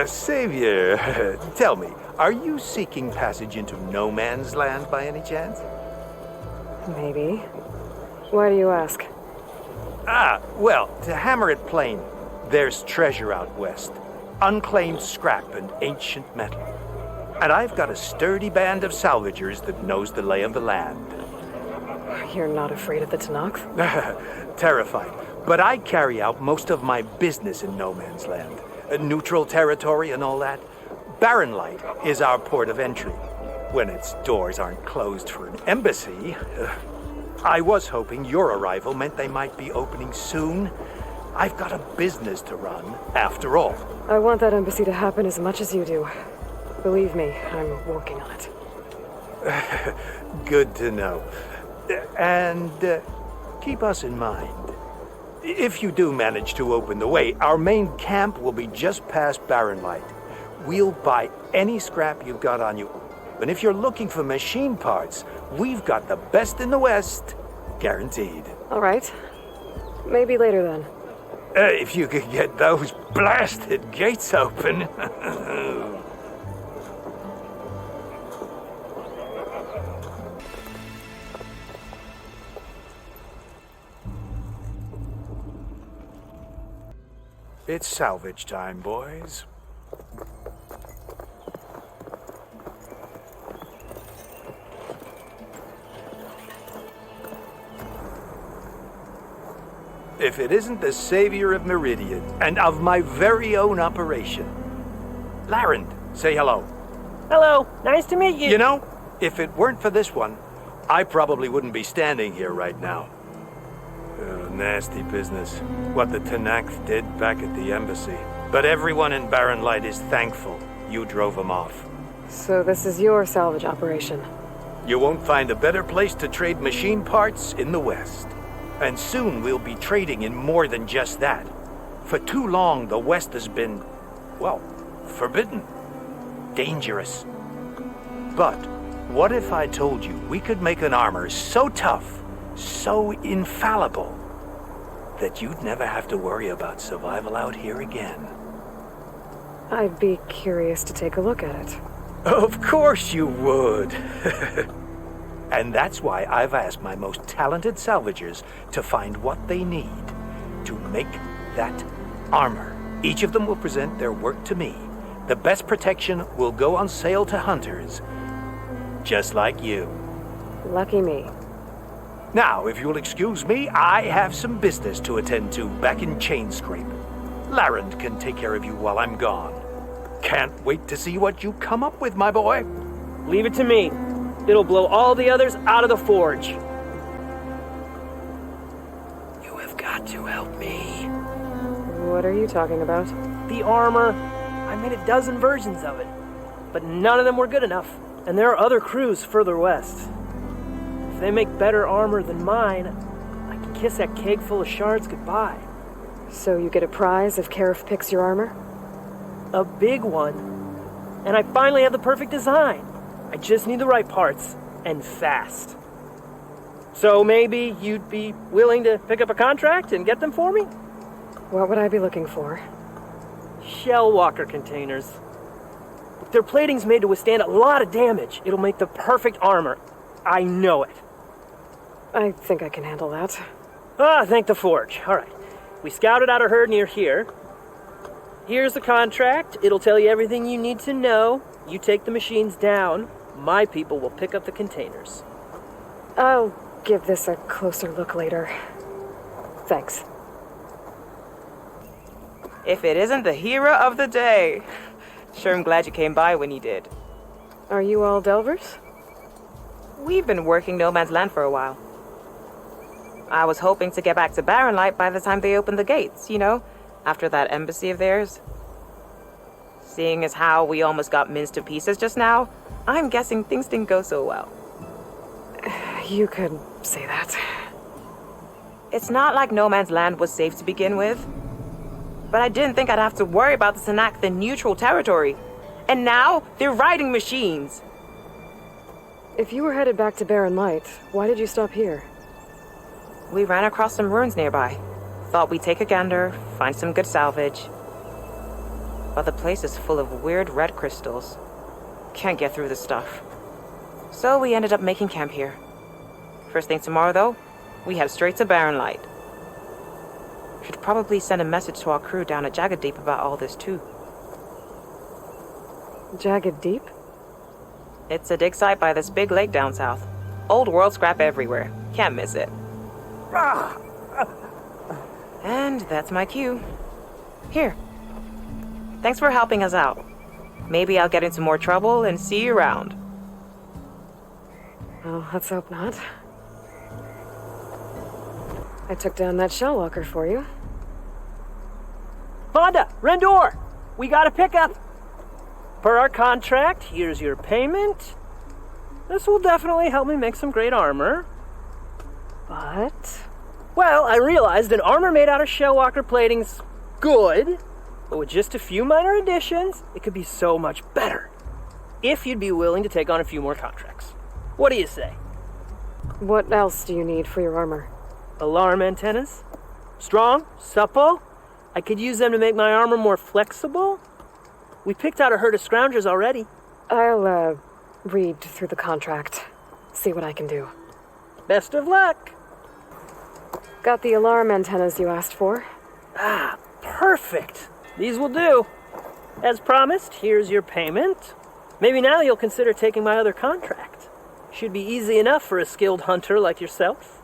Savior, tell me, are you seeking passage into no man's land by any chance? Maybe. Why do you ask? Well, to hammer it plain, there's treasure out west. Unclaimed scrap and ancient metal. And I've got a sturdy band of salvagers that knows the lay of the land. You're not afraid of the Tanakh? Terrified. But I carry out most of my business in no man's land. Neutral territory and all that. Barren Light is our port of entry. When its doors aren't closed for an embassy. I was hoping your arrival meant they might be opening soon. I've got a business to run, after all. I want that embassy to happen as much as you do. Believe me, I'm working on it. Good to know. And keep us in mind. If you do manage to open the way, our main camp will be just past Barren Light. We'll buy any scrap you've got on you. And if you're looking for machine parts, we've got the best in the West. Guaranteed. All right. Maybe later then. If you could get those blasted gates open. It's salvage time, boys. If it isn't the savior of Meridian, and of my very own operation. Larend, say hello. Hello, nice to meet you. You know, if it weren't for this one, I probably wouldn't be standing here right now. Nasty business. What the Tanakh did back at the embassy. But everyone in Barren Light is thankful you drove them off. So this is your salvage operation? You won't find a better place to trade machine parts in the West. And soon we'll be trading in more than just that. For too long, the West has been, well, forbidden. Dangerous. But what if I told you we could make an armor so tough, so infallible, that you'd never have to worry about survival out here again? I'd be curious to take a look at it. Of course you would. And that's why I've asked my most talented salvagers to find what they need to make that armor. Each of them will present their work to me. The best protection will go on sale to hunters, just like you. Lucky me. Now, if you'll excuse me, I have some business to attend to back in Chainscrape. Larend can take care of you while I'm gone. Can't wait to see what you come up with, my boy. Leave it to me. It'll blow all the others out of the forge. You have got to help me. What are you talking about? The armor. I made a dozen versions of it, but none of them were good enough. And there are other crews further west. If they make better armor than mine, I can kiss that keg full of shards goodbye. So you get a prize if Keruf picks your armor? A big one. And I finally have the perfect design. I just need the right parts, and fast. So maybe you'd be willing to pick up a contract and get them for me? What would I be looking for? Shell walker containers. Their plating's made to withstand a lot of damage. It'll make the perfect armor. I know it. I think I can handle that. Thank the forge. All right. We scouted out a herd near here. Here's the contract. It'll tell you everything you need to know. You take the machines down. My people will pick up the containers. I'll give this a closer look later. Thanks. If it isn't the hero of the day. Sure, I'm glad you came by when you did. Are you all Delvers? We've been working no man's land for a while. I was hoping to get back to Barren Light by the time they opened the gates, you know, after that embassy of theirs. Seeing as how we almost got minced to pieces just now, I'm guessing things didn't go so well. You could say that. It's not like no man's land was safe to begin with. But I didn't think I'd have to worry about the Tanakh, the neutral territory. And now, they're riding machines. If you were headed back to Barren Light, why did you stop here? We ran across some ruins nearby. Thought we'd take a gander, find some good salvage. but the place is full of weird red crystals. Can't get through the stuff. So we ended up making camp here. First thing tomorrow, though, we head straight to Barren Light. Should probably send a message to our crew down at Jagged Deep about all this, too. Jagged Deep? It's a dig site by this big lake down south. Old world scrap everywhere. Can't miss it. And that's my cue. Here. Thanks for helping us out. Maybe I'll get into more trouble and see you around. Well, let's hope not. I took down that shell walker for you. Honda, Rendor, we got a pickup. Per our contract, here's your payment. This will definitely help me make some great armor. But... Well, I realized that armor made out of shellwalker plating's good, but with just a few minor additions, it could be so much better. If you'd be willing to take on a few more contracts. What do you say? what else do you need for your armor? Alarm antennas? Strong? Supple? I could use them to make my armor more flexible? We picked out a herd of scroungers already. I'll, read through the contract. See what I can do. Best of luck. Got the alarm antennas you asked for. Ah, perfect. These will do. As promised, here's your payment. Maybe now you'll consider taking my other contract. Should be easy enough for a skilled hunter like yourself.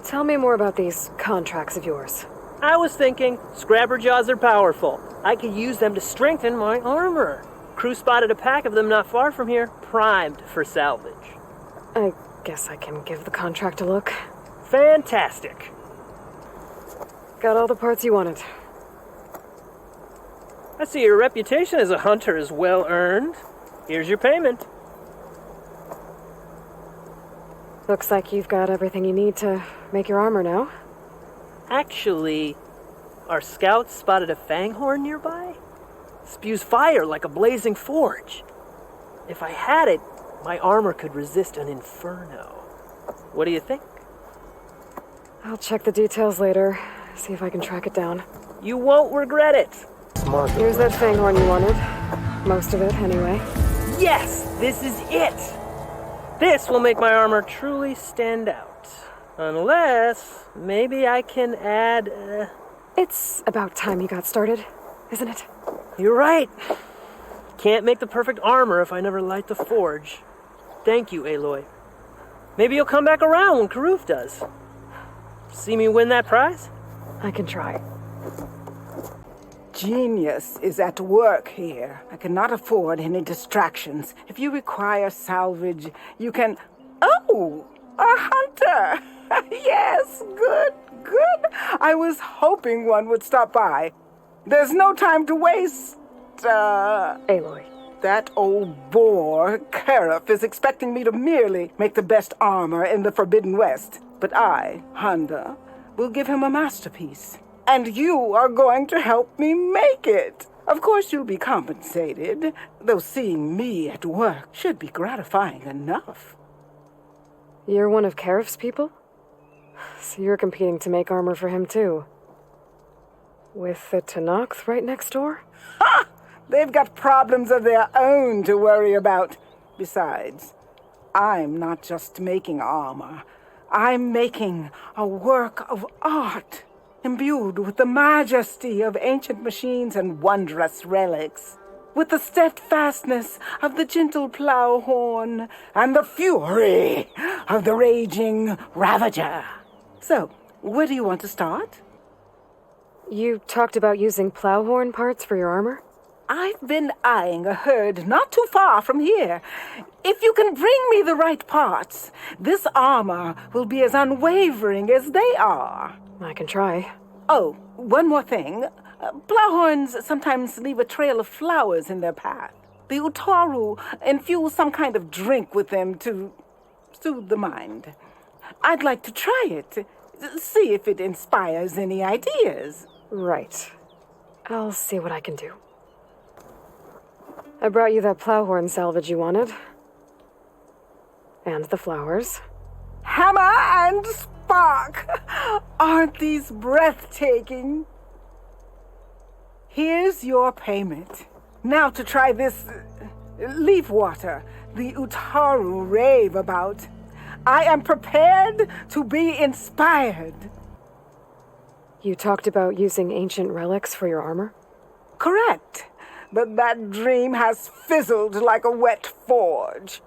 Tell me more about these contracts of yours. I was thinking, Scrabberjaws are powerful. I could use them to strengthen my armor. Crew spotted a pack of them not far from here, primed for salvage. I guess I can give the contract a look. Fantastic. Got all the parts you wanted. I see your reputation as a hunter is well earned. Here's your payment. Looks like you've got everything you need to make your armor now. Actually, our scouts spotted a fanghorn nearby. Spews fire like a blazing forge. If I had it, my armor could resist an inferno. What do you think? I'll check the details later, see if I can track it down. You won't regret it. Here's that fanghorn you wanted. Most of it, anyway. Yes, this is it. This will make my armor truly stand out. Unless, maybe I can add, It's about time you got started, isn't it? You're right. Can't make the perfect armor if I never light the forge. Thank you, Aloy. Maybe you'll come back around when Keruf does. See me win that prize? I can try. Genius is at work here. I cannot afford any distractions. If you require salvage, you can... Oh! A hunter! Yes, good. I was hoping one would stop by. There's no time to waste, Aloy. That old boar, Keruf, is expecting me to merely make the best armor in the Forbidden West. But I, Honda, will give him a masterpiece. And you are going to help me make it. Of course you'll be compensated, though seeing me at work should be gratifying enough. You're one of Keruf's people? So you're competing to make armor for him, too. With the Tenakth right next door? Ha! They've got problems of their own to worry about. Besides, I'm not just making armor. I'm making a work of art, imbued with the majesty of ancient machines and wondrous relics, with the steadfastness of the gentle plow horn and the fury of the raging ravager. So, where do you want to start? You talked about using plowhorn parts for your armor? I've been eyeing a herd not too far from here. If you can bring me the right parts, this armor will be as unwavering as they are. I can try. Oh, one more thing. Plowhorns sometimes leave a trail of flowers in their path. The Utaru infuse some kind of drink with them to soothe the mind. I'd like to try it. See if it inspires any ideas. Right. I'll see what I can do. I brought you that plowhorn salvage you wanted. And the flowers. Hammer and spark! Aren't these breathtaking? Here's Here's your payment. Now to try this leaf water the Utaru rave about. I am prepared to be inspired. You talked about using ancient relics for your armor? Correct. But that dream has fizzled like a wet forge.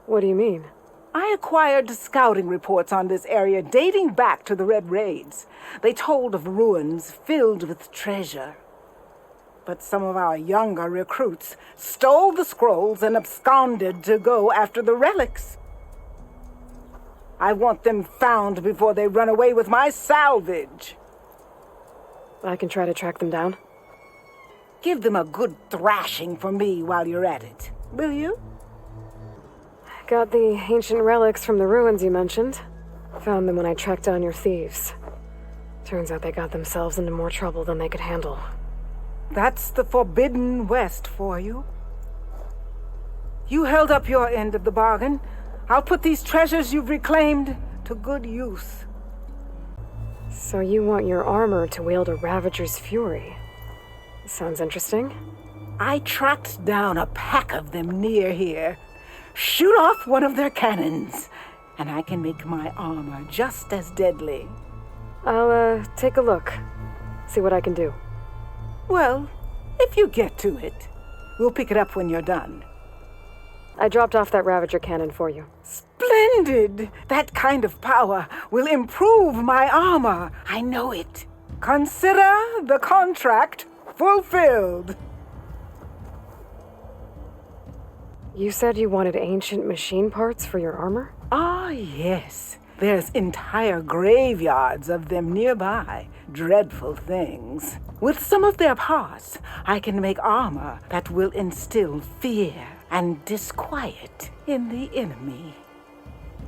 What do you mean? I acquired scouting reports on this area dating back to the Red Raids. They told of ruins filled with treasure. But some of our younger recruits stole the scrolls and absconded to go after the relics. I want them found before they run away with my salvage. I can try to track them down. Give them a good thrashing for me while you're at it, will you? Got the ancient relics from the ruins you mentioned. Found them when I tracked down your thieves. Turns out they got themselves into more trouble than they could handle. That's the Forbidden West for you. You held up your end of the bargain. I'll put these treasures you've reclaimed to good use. So you want your armor to wield a Ravager's fury? Sounds interesting. I tracked down a pack of them near here. Shoot off one of their cannons, and I can make my armor just as deadly. I'll, take a look. See what I can do. Well, if you get to it, we'll pick it up when you're done. I dropped off that Ravager cannon for you. Splendid! That kind of power will improve my armor. I know it. Consider the contract fulfilled. You said you wanted ancient machine parts for your armor? Ah, yes. There's entire graveyards of them nearby. Dreadful things. With some of their parts, I can make armor that will instill fear and disquiet in the enemy.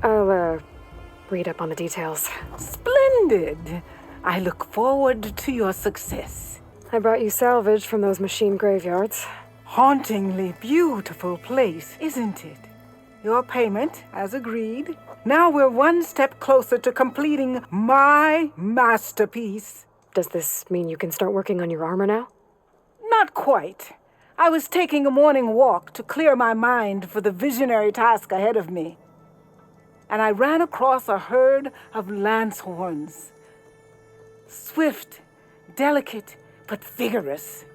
I'll, read up on the details. Splendid! I look forward to your success. I brought you salvage from those machine graveyards. Hauntingly beautiful place, isn't it? Your payment, as agreed. Now we're one step closer to completing my masterpiece. Does this mean you can start working on your armor now? Not quite. I was taking a morning walk to clear my mind for the visionary task ahead of me. And I ran across a herd of lancehorns. Swift, delicate, but vigorous.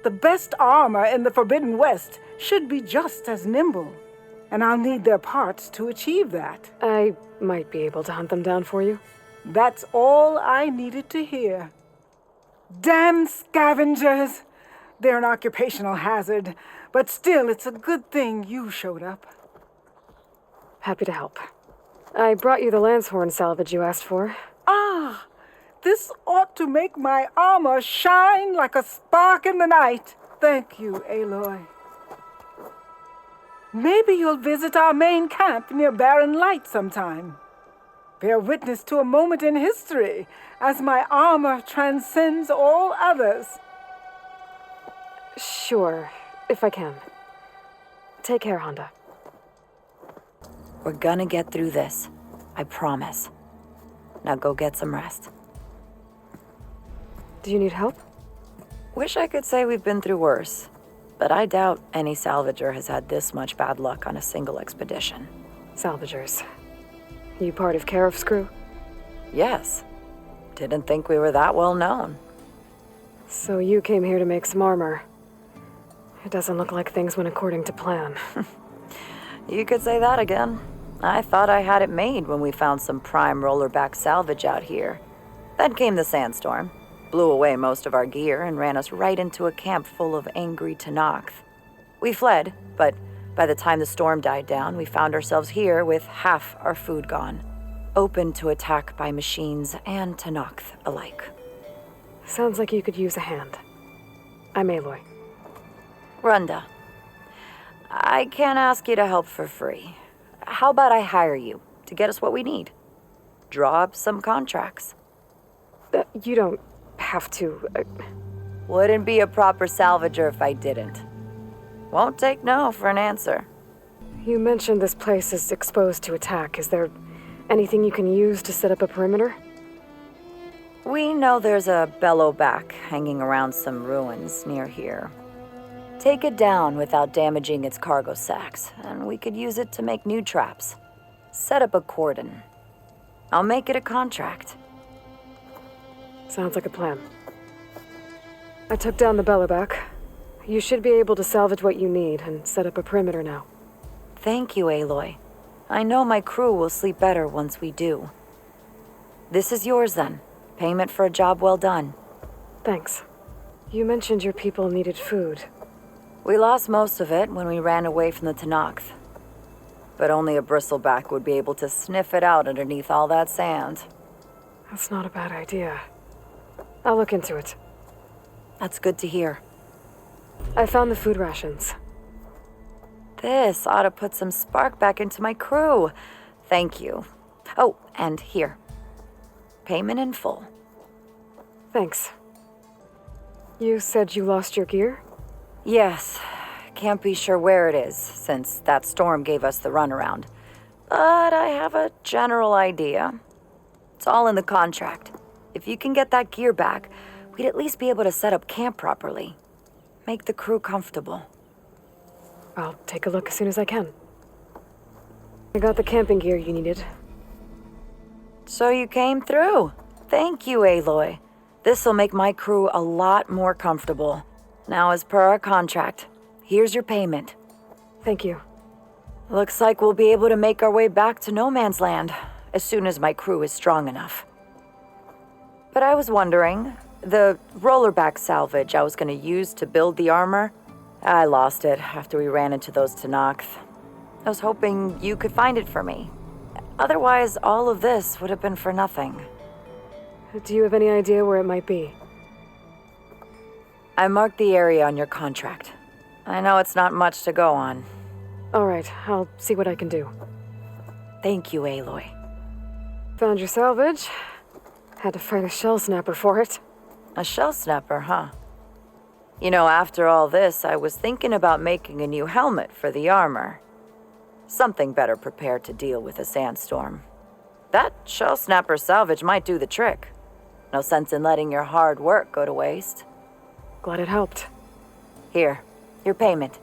The best armor in the Forbidden West should be just as nimble. And I'll need their parts to achieve that. I might be able to hunt them down for you. That's all I needed to hear. Damn scavengers! They're an occupational hazard, but still it's a good thing you showed up. Happy to help. I brought you the Lancehorn salvage you asked for. Ah! This ought to make my armor shine like a spark in the night. Thank you, Aloy. Maybe you'll visit our main camp near Barren Light sometime. Bear witness to a moment in history as my armor transcends all others. Sure, if I can. Take care, Honda. We're gonna get through this. I promise. Now go get some rest. Do you need help? Wish I could say we've been through worse, but I doubt any salvager has had this much bad luck on a single expedition. Salvagers. You part of Keruf's crew? Yes. Didn't think we were that well known. So you came here to make some armor. It doesn't look like things went according to plan. You could say that again. I thought I had it made when we found some prime rollerback salvage out here. Then came the sandstorm, blew away most of our gear, and ran us right into a camp full of angry Tenakth. We fled, but by the time the storm died down, we found ourselves here with half our food gone, open to attack by machines and Tenakth alike. Sounds like you could use a hand. I'm Aloy. Runda, I can't ask you to help for free. How about I hire you to get us what we need? Draw up some contracts. You don't have to. Wouldn't be a proper salvager if I didn't. Won't take no for an answer. You mentioned this place is exposed to attack. Is there anything you can use to set up a perimeter? We know there's a bellowback hanging around some ruins near here. Take it down without damaging its cargo sacks, and we could use it to make new traps. Set up a cordon. I'll make it a contract. Sounds like a plan. I took down the bellowback. You should be able to salvage what you need and set up a perimeter now. Thank you, Aloy. I know my crew will sleep better once we do. This is yours then. Payment for a job well done. Thanks. You mentioned your people needed food. We lost most of it when we ran away from the Tenakth. But only a bristleback would be able to sniff it out underneath all that sand. That's not a bad idea. I'll look into it. That's good to hear. I found the food rations. This ought to put some spark back into my crew. Thank you. Oh, and here. Payment in full. Thanks. You said you lost your gear? Yes. Can't be sure where it is, since that storm gave us the runaround. But I have a general idea. It's all in the contract. If you can get that gear back, we'd at least be able to set up camp properly. Make the crew comfortable. I'll take a look as soon as I can. I got the camping gear you needed. So you came through. Thank you, Aloy. This'll make my crew a lot more comfortable. Now, as per our contract, here's your payment. Thank you. Looks like we'll be able to make our way back to No Man's Land as soon as my crew is strong enough. But I was wondering, the rollerback salvage I was going to use to build the armor, I lost it after we ran into those Tenakth. I was hoping you could find it for me. Otherwise, all of this would have been for nothing. Do you have any idea where it might be? I marked the area on your contract. I know it's not much to go on. All right, I'll see what I can do. Thank you, Aloy. Found your salvage. Had to fight a shell snapper for it. A shell snapper, huh? You know, after all this, I was thinking about making a new helmet for the armor. Something better prepared to deal with a sandstorm. That shell snapper salvage might do the trick. No sense in letting your hard work go to waste. Glad it helped. Here, your payment.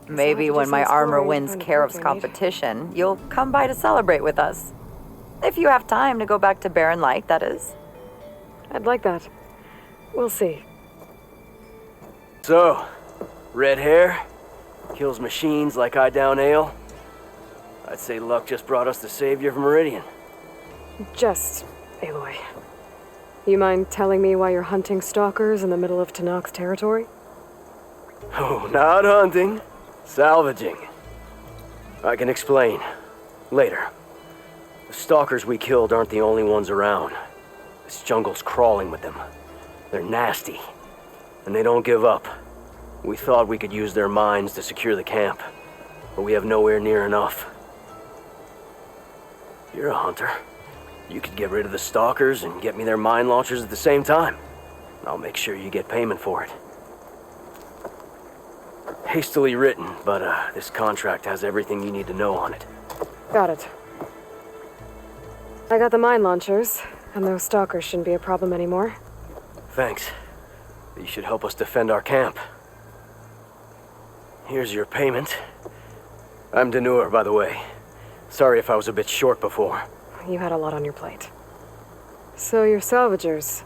Maybe when my armor wins Keruf's competition, you'll come by to celebrate with us. If you have time to go back to Barren Light, that is. I'd like that. We'll see. So, red hair, kills machines like I down ale. I'd say luck just brought us the savior of Meridian. Just, Aloy. You mind telling me why you're hunting stalkers in the middle of Tenakth territory? Oh, not hunting. Salvaging. I can explain. Later. The stalkers we killed aren't the only ones around. This jungle's crawling with them. They're nasty. And they don't give up. We thought we could use their mines to secure the camp. But we have nowhere near enough. You're a hunter. You could get rid of the stalkers and get me their mine launchers at the same time. I'll make sure you get payment for it. Hastily written, but this contract has everything you need to know on it. Got it. I got the mine launchers, and those stalkers shouldn't be a problem anymore. Thanks. You should help us defend our camp. Here's your payment. I'm Denur, by the way. Sorry if I was a bit short before. You had a lot on your plate. So you're salvagers.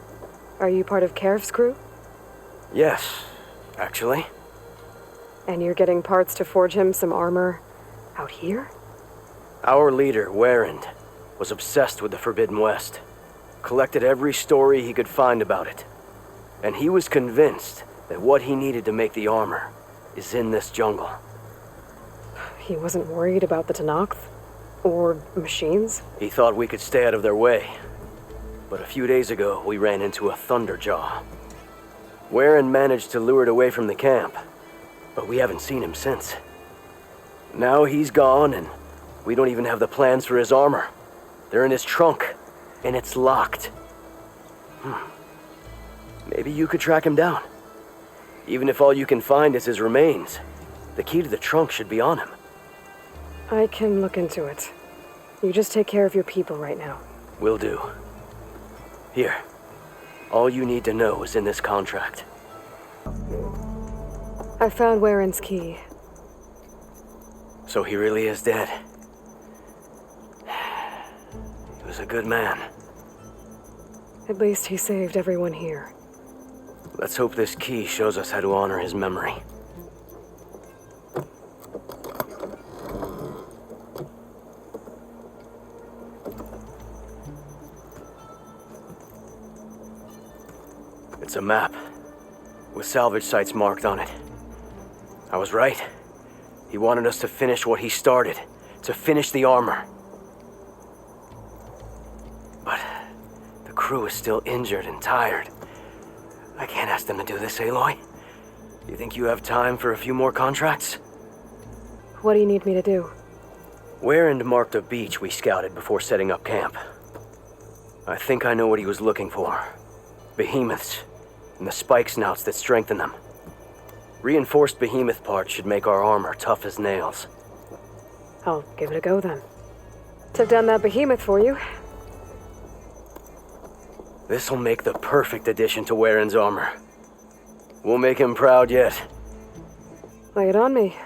Are you part of Keruf's crew? Yes, actually. And you're getting parts to forge him some armor out here? Our leader, Warrand, was obsessed with the Forbidden West. Collected every story he could find about it. And he was convinced that what he needed to make the armor is in this jungle. He wasn't worried about the Tenakth? Or machines? He thought we could stay out of their way. But a few days ago, we ran into a Thunderjaw. Warren managed to lure it away from the camp, but we haven't seen him since. Now he's gone, and we don't even have the plans for his armor. They're in his trunk, and it's locked. Maybe you could track him down. Even if all you can find is his remains, the key to the trunk should be on him. I can look into it. You just take care of your people right now. Will do. Here. All you need to know is in this contract. I found Warren's key. So he really is dead. He was a good man. At least he saved everyone here. Let's hope this key shows us how to honor his memory. It's a map, with salvage sites marked on it. I was right. He wanted us to finish what he started, to finish the armor. But the crew is still injured and tired. I can't ask them to do this, Aloy. You think you have time for a few more contracts? What do you need me to do? Warren marked a beach we scouted before setting up camp. I think I know what he was looking for. Behemoths, and the spike snouts that strengthen them. Reinforced behemoth parts should make our armor tough as nails. I'll give it a go then. Took down that behemoth for you. This'll make the perfect addition to Warren's armor. We'll make him proud yet. Lay it on me.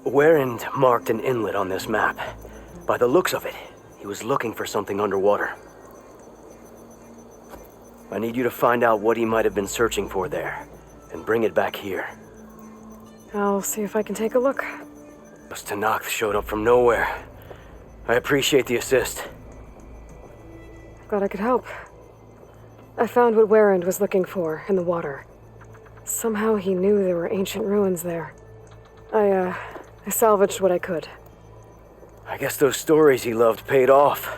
Warren marked an inlet on this map. By the looks of it, he was looking for something underwater. I need you to find out what he might have been searching for there, and bring it back here. I'll see if I can take a look. Those Tanakh showed up from nowhere. I appreciate the assist. Glad I could help. I found what Warren was looking for in the water. Somehow he knew there were ancient ruins there. I salvaged what I could. I guess those stories he loved paid off.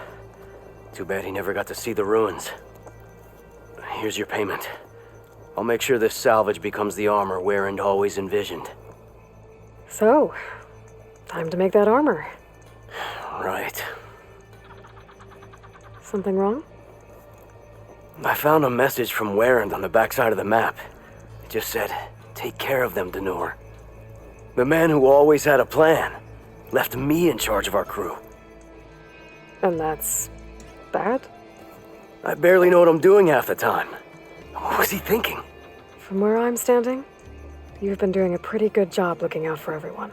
Too bad he never got to see the ruins. Here's your payment. I'll make sure this salvage becomes the armor Warren always envisioned. So, time to make that armor. Right. Something wrong? I found a message from Warren on the backside of the map. It just said, "Take care of them, Denor." The man who always had a plan left me in charge of our crew. And that's bad? I barely know what I'm doing half the time. What was he thinking? From where I'm standing, you've been doing a pretty good job looking out for everyone.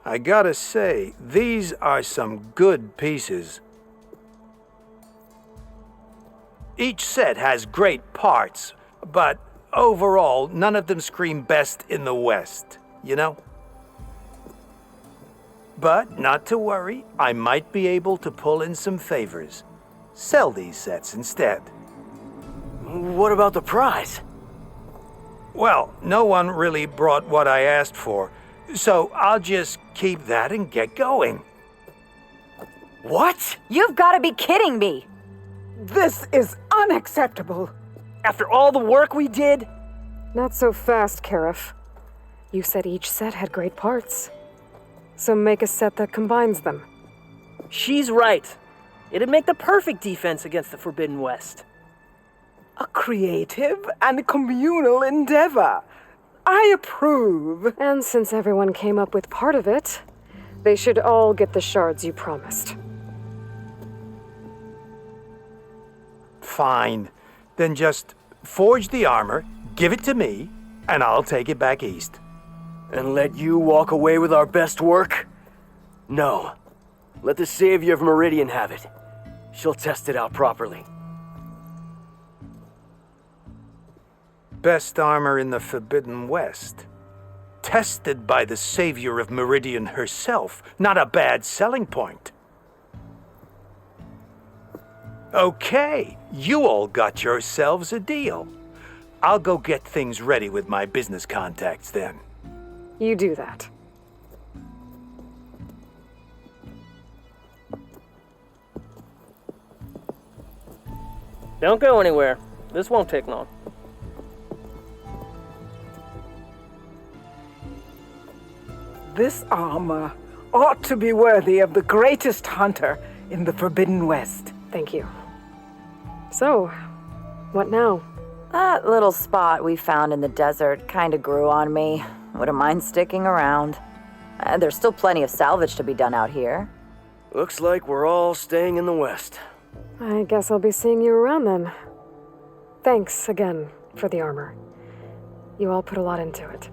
I gotta say, these are some good pieces. Each set has great parts, but overall, none of them scream best in the West, you know? But not to worry, I might be able to pull in some favors. Sell these sets instead. What about the prize? Well, no one really brought what I asked for, so I'll just keep that and get going. What? You've got to be kidding me! This is unacceptable. After all the work we did? Not so fast, Keruf. You said each set had great parts. So make a set that combines them. She's right. It'd make the perfect defense against the Forbidden West. A creative and communal endeavor. I approve. And since everyone came up with part of it, they should all get the shards you promised. Fine. Then just forge the armor, give it to me, and I'll take it back east. And let you walk away with our best work? No. Let the Savior of Meridian have it. She'll test it out properly. Best armor in the Forbidden West. Tested by the Savior of Meridian herself. Not a bad selling point. Okay, you all got yourselves a deal. I'll go get things ready with my business contacts then. You do that. Don't go anywhere. This won't take long. This armor ought to be worthy of the greatest hunter in the Forbidden West. Thank you. So, what now? That little spot we found in the desert kinda grew on me. wouldn't mind sticking around. There's still plenty of salvage to be done out here. Looks like we're all staying in the West. I guess I'll be seeing you around then. Thanks again for the armor. You all put a lot into it.